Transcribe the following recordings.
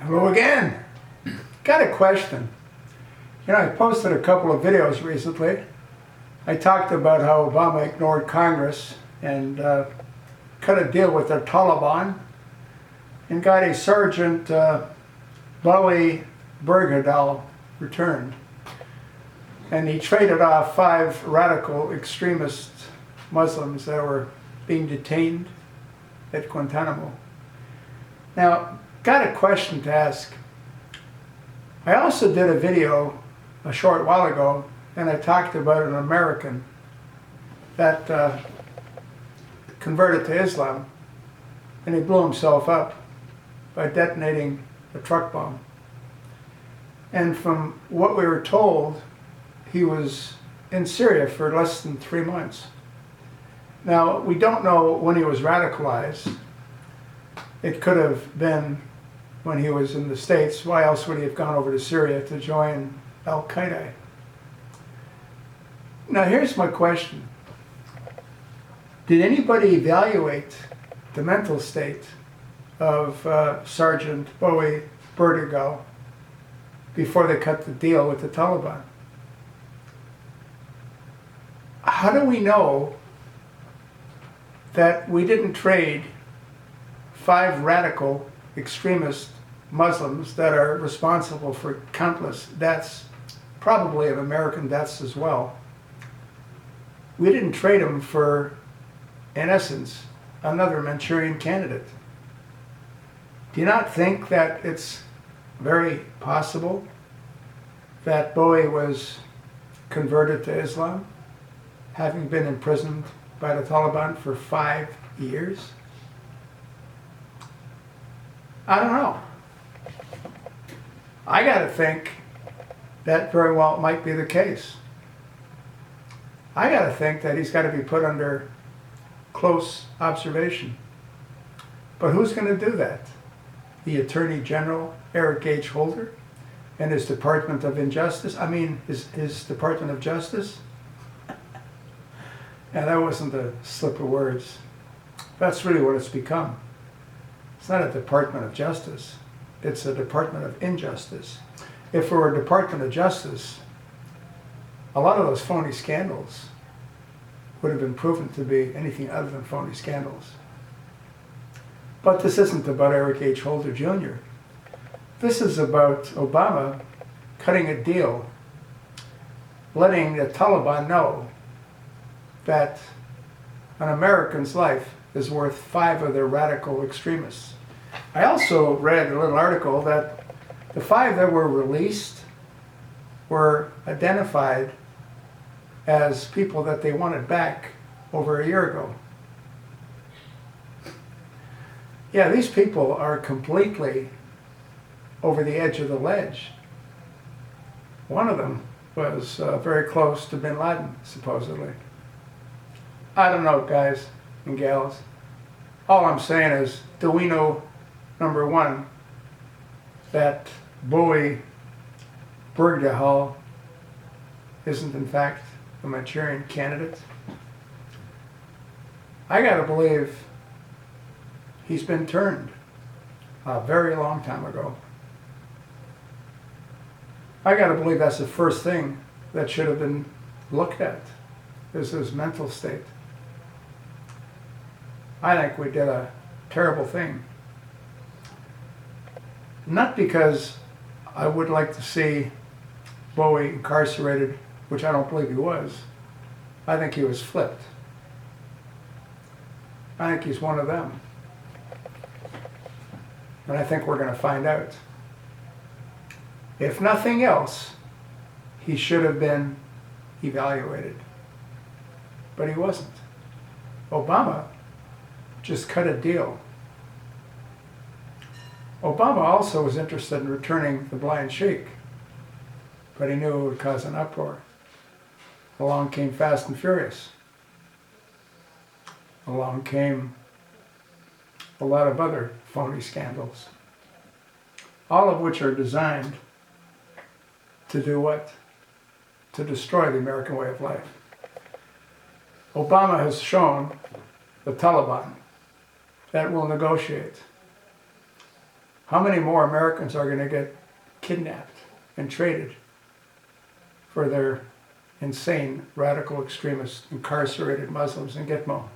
Hello again. Got a question. You know, I posted a couple of videos recently. I talked about how Obama ignored Congress and cut a deal with the Taliban and got a Sergeant Bowe Berghdahl returned. And he traded off 5 radical extremist Muslims that were being detained at Guantanamo. Now, got a question to ask. I also did a video a short while ago, and I talked about an American that converted to Islam, and he blew himself up by detonating a truck bomb. And from what we were told, he was in Syria for less than 3 months. Now, we don't know when he was radicalized. It could have been when he was in the States. Why else would he have gone over to Syria to join Al-Qaeda? Now, here's my question. Did anybody evaluate the mental state of Sergeant Bowe Berghdahl before they cut the deal with the Taliban? How do we know that we didn't trade 5 radical extremist Muslims that are responsible for countless deaths, probably of American deaths as well? We didn't trade them for, in essence, another Manchurian candidate. Do you not think that it's very possible that Bowe was converted to Islam, having been imprisoned by the Taliban for 5 years? I don't know. I got to think that very well might be the case. I got to think that he's got to be put under close observation. But who's going to do that? The Attorney General, Eric H. Holder, and his Department of Injustice? I mean, his Department of Justice? And that wasn't a slip of words. That's really what it's become. It's not a Department of Justice. It's a Department of Injustice. If it were a Department of Justice, a lot of those phony scandals would have been proven to be anything other than phony scandals. But this isn't about Eric H. Holder Jr. This is about Obama cutting a deal, letting the Taliban know that an American's life is worth 5 of their radical extremists. I also read a little article that the 5 that were released were identified as people that they wanted back over a year ago. Yeah, these people are completely over the edge of the ledge. One of them was very close to bin Laden, supposedly. I don't know, guys and gals. All I'm saying is, do we know, number one, that Bowe Berghdahl isn't in fact a Manchurian candidate? I gotta believe he's been turned a very long time ago. I gotta believe that's the first thing that should have been looked at, is his mental state. I think we did a terrible thing. Not because I would like to see Bowe incarcerated, which I don't believe he was. I think he was flipped. I think he's one of them. And I think we're going to find out. If nothing else, he should have been evaluated. But he wasn't. Obama just cut a deal. Obama also was interested in returning the blind sheik, but he knew it would cause an uproar. Along came Fast and Furious. Along came a lot of other phony scandals, all of which are designed to do what? To destroy the American way of life. Obama has shown the Taliban that will negotiate. How many more Americans are going to get kidnapped and traded for their insane, radical extremist, incarcerated Muslims in Gitmo?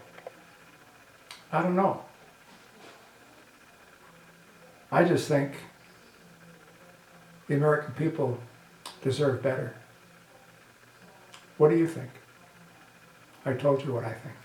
I don't know. I just think the American people deserve better. What do you think? I told you what I think.